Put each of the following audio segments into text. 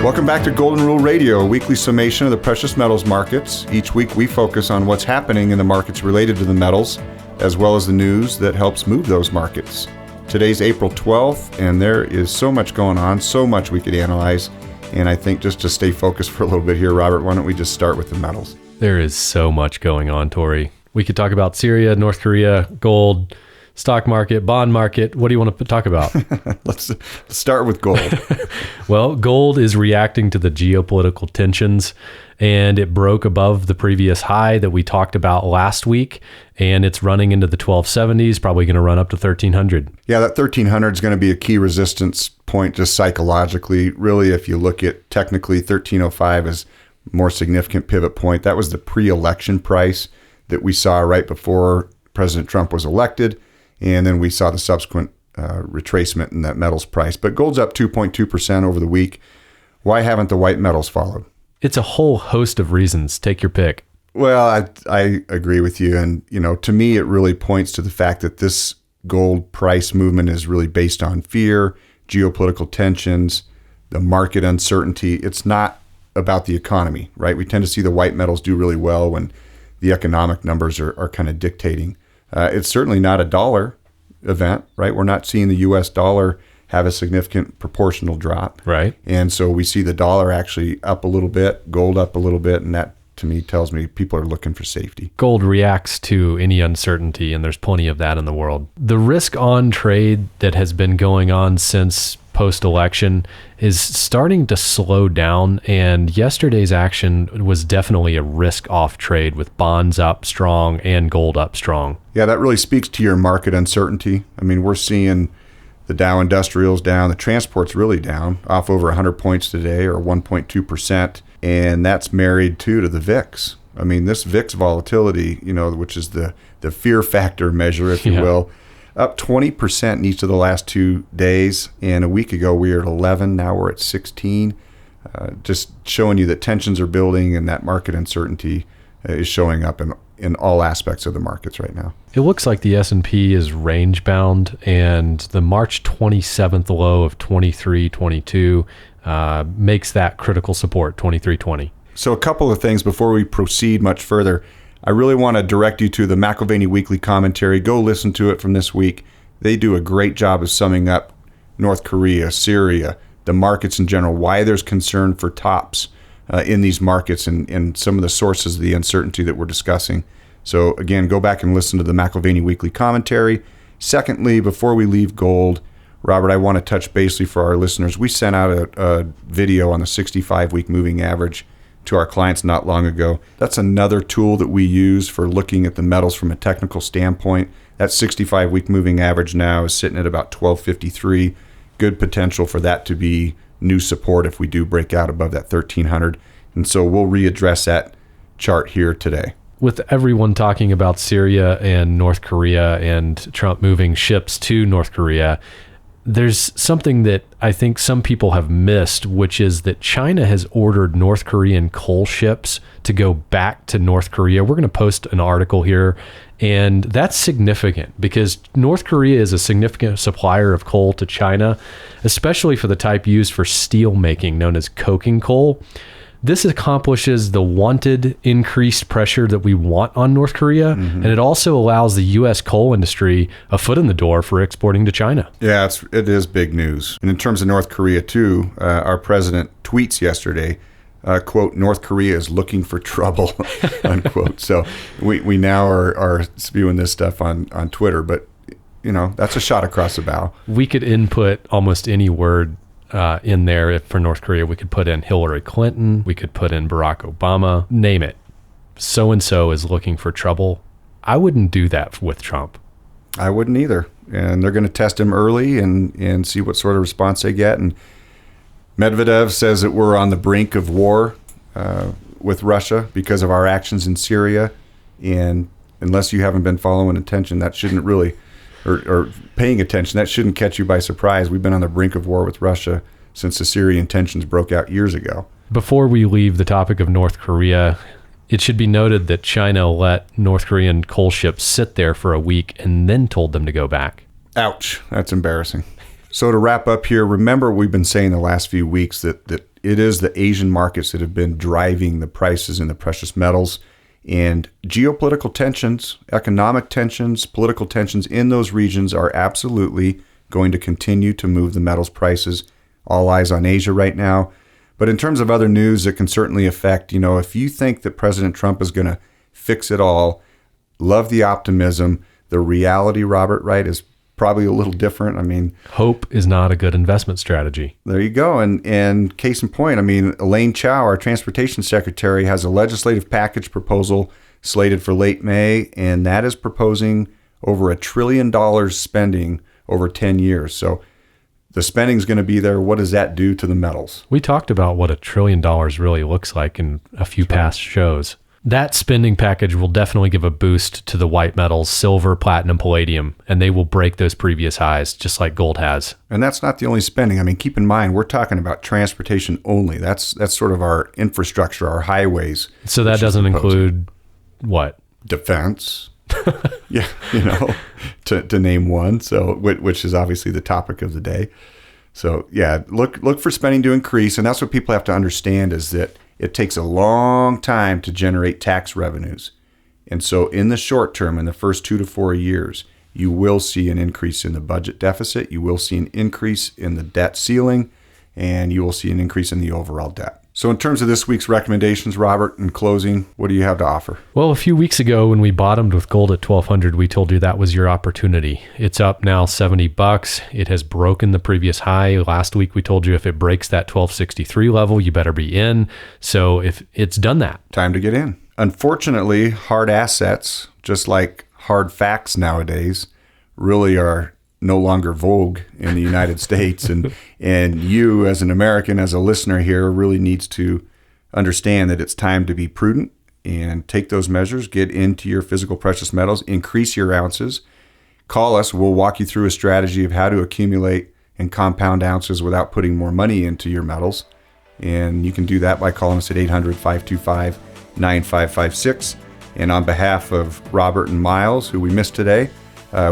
Welcome back to Golden Rule Radio, a weekly summation of the precious metals markets. Each week we focus on what's happening in the markets related to the metals, as well as the news that helps move those markets. Today's April 12th, and there is so much going on, so much we could analyze. And I think just to stay focused for a little bit here, Robert, why don't we just start with the metals? There is so much going on, Tori. We could talk about Syria, North Korea, gold, stock market, bond market. What do you want to talk about? Let's start with gold. Well, gold is reacting to the geopolitical tensions, and it broke above the previous high that we talked about last week, and it's running into the 1270s, probably going to run up to 1300. Yeah, that 1300 is going to be a key resistance point just psychologically. Really, if you look at technically 1305 is a more significant pivot point. That was the pre-election price that we saw right before President Trump was elected. And then we saw the subsequent retracement in that metals price. But gold's up 2.2% over the week. Why haven't the white metals followed? It's a whole host of reasons. Take your pick. Well, I agree with you. And, to me, it really points to the fact that this gold price movement is really based on fear, geopolitical tensions, the market uncertainty. It's not about the economy, right? We tend to see the white metals do really well when the economic numbers are kind of dictating. It's certainly not a dollar event, right? We're not seeing the U.S. dollar have a significant proportional drop. Right. And so we see the dollar actually up a little bit, gold up a little bit, and that to me tells me people are looking for safety. Gold reacts to any uncertainty, and there's plenty of that in the world. The risk on trade that has been going on since post-election is starting to slow down, and yesterday's action was definitely a risk-off trade with bonds up strong and gold up strong. Yeah, that really speaks to your market uncertainty. I mean, we're seeing the Dow Industrials down, the transport's really down, off over 100 points today, or 1.2%, and that's married too to the VIX. I mean, this VIX volatility, which is the fear factor measure, if you will, up 20% in each of the last 2 days. And a week ago, we were at 11. Now we're at 16. Just showing you that tensions are building and that market uncertainty is showing up in all aspects of the markets right now. It looks like the S&P is range bound, and the March 27th low of 23.22 makes that critical support, 23.20. So a couple of things before we proceed much further. I really want to direct you to the McIlrath Weekly Commentary. Go listen to it from this week. They do a great job of summing up North Korea, Syria, the markets in general, why there's concern for tops in these markets and some of the sources of the uncertainty that we're discussing. So again, go back and listen to the McIlrath Weekly Commentary. Secondly, before we leave gold, Robert, I want to touch basely for our listeners. We sent out a video on the 65-week moving average to our clients not long ago. That's another tool that we use for looking at the metals from a technical standpoint. That 65-week moving average now is sitting at about 1253. Good potential for that to be new support if we do break out above that 1300. And so we'll readdress that chart here today. With everyone talking about Syria and North Korea and Trump moving ships to North Korea, there's something that I think some people have missed, which is that China has ordered North Korean coal ships to go back to North Korea. We're going to post an article here, and that's significant because North Korea is a significant supplier of coal to China, especially for the type used for steel making, known as coking coal. This accomplishes the wanted increased pressure that we want on North Korea, and it also allows the U.S. coal industry a foot in the door for exporting to China. Yeah, it is big news. And in terms of North Korea, too, our president tweets yesterday, quote, North Korea is looking for trouble, unquote. So we now are spewing this stuff on Twitter, but, that's a shot across the bow. We could input almost any word in there. For North Korea, we could put in Hillary Clinton, we could put in Barack Obama, name it. So-and-so is looking for trouble. I wouldn't do that with Trump. I wouldn't either. And they're going to test him early and see what sort of response they get. And Medvedev says that we're on the brink of war with Russia because of our actions in Syria. And unless you haven't been following attention, that shouldn't really... Or paying attention, that shouldn't catch you by surprise. We've been on the brink of war with Russia since the Syrian tensions broke out years ago. Before we leave the topic of North Korea, it should be noted that China let North Korean coal ships sit there for a week and then told them to go back. Ouch. That's embarrassing. So to wrap up here, remember we've been saying the last few weeks that it is the Asian markets that have been driving the prices in the precious metals, and geopolitical tensions, economic tensions, political tensions in those regions are absolutely going to continue to move the metals prices. All eyes on Asia right now. But in terms of other news that can certainly affect, if you think that President Trump is going to fix it all, love the optimism. The reality, Robert, right, is probably a little different. I mean, hope is not a good investment strategy. There you go. And case in point, Elaine Chao, our transportation secretary, has a legislative package proposal slated for late May, and that is proposing over $1 trillion spending over 10 years. So the spending is going to be there. What does that do to the metals? We talked about what $1 trillion really looks like in a few past shows. That spending package will definitely give a boost to the white metals, silver, platinum, palladium, and they will break those previous highs just like gold has. And that's not the only spending. Keep in mind, we're talking about transportation only. That's sort of our infrastructure, our highways. So that doesn't include what? Defense. Yeah, to name one. So, which is obviously the topic of the day. So yeah, look for spending to increase. And that's what people have to understand is that it takes a long time to generate tax revenues. And so in the short term, in the first 2 to 4 years, you will see an increase in the budget deficit. You will see an increase in the debt ceiling, and you will see an increase in the overall debt. So in terms of this week's recommendations, Robert, in closing, what do you have to offer? Well, a few weeks ago when we bottomed with gold at $1,200, we told you that was your opportunity. It's up now $70. It has broken the previous high. Last week we told you if it breaks that $1,263 level, you better be in. So if it's done that. Time to get in. Unfortunately, hard assets, just like hard facts nowadays, really are no longer vogue in the United States. And you as an American, as a listener here, really needs to understand that it's time to be prudent and take those measures, get into your physical precious metals, increase your ounces. Call us. We'll walk you through a strategy of how to accumulate and compound ounces without putting more money into your metals. And you can do that by calling us at 800-525-9556. And on behalf of Robert and Miles, who we missed today,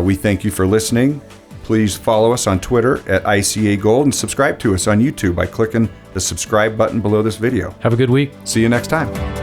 we thank you for listening. Please follow us on Twitter at ICA Gold and subscribe to us on YouTube by clicking the subscribe button below this video. Have a good week. See you next time.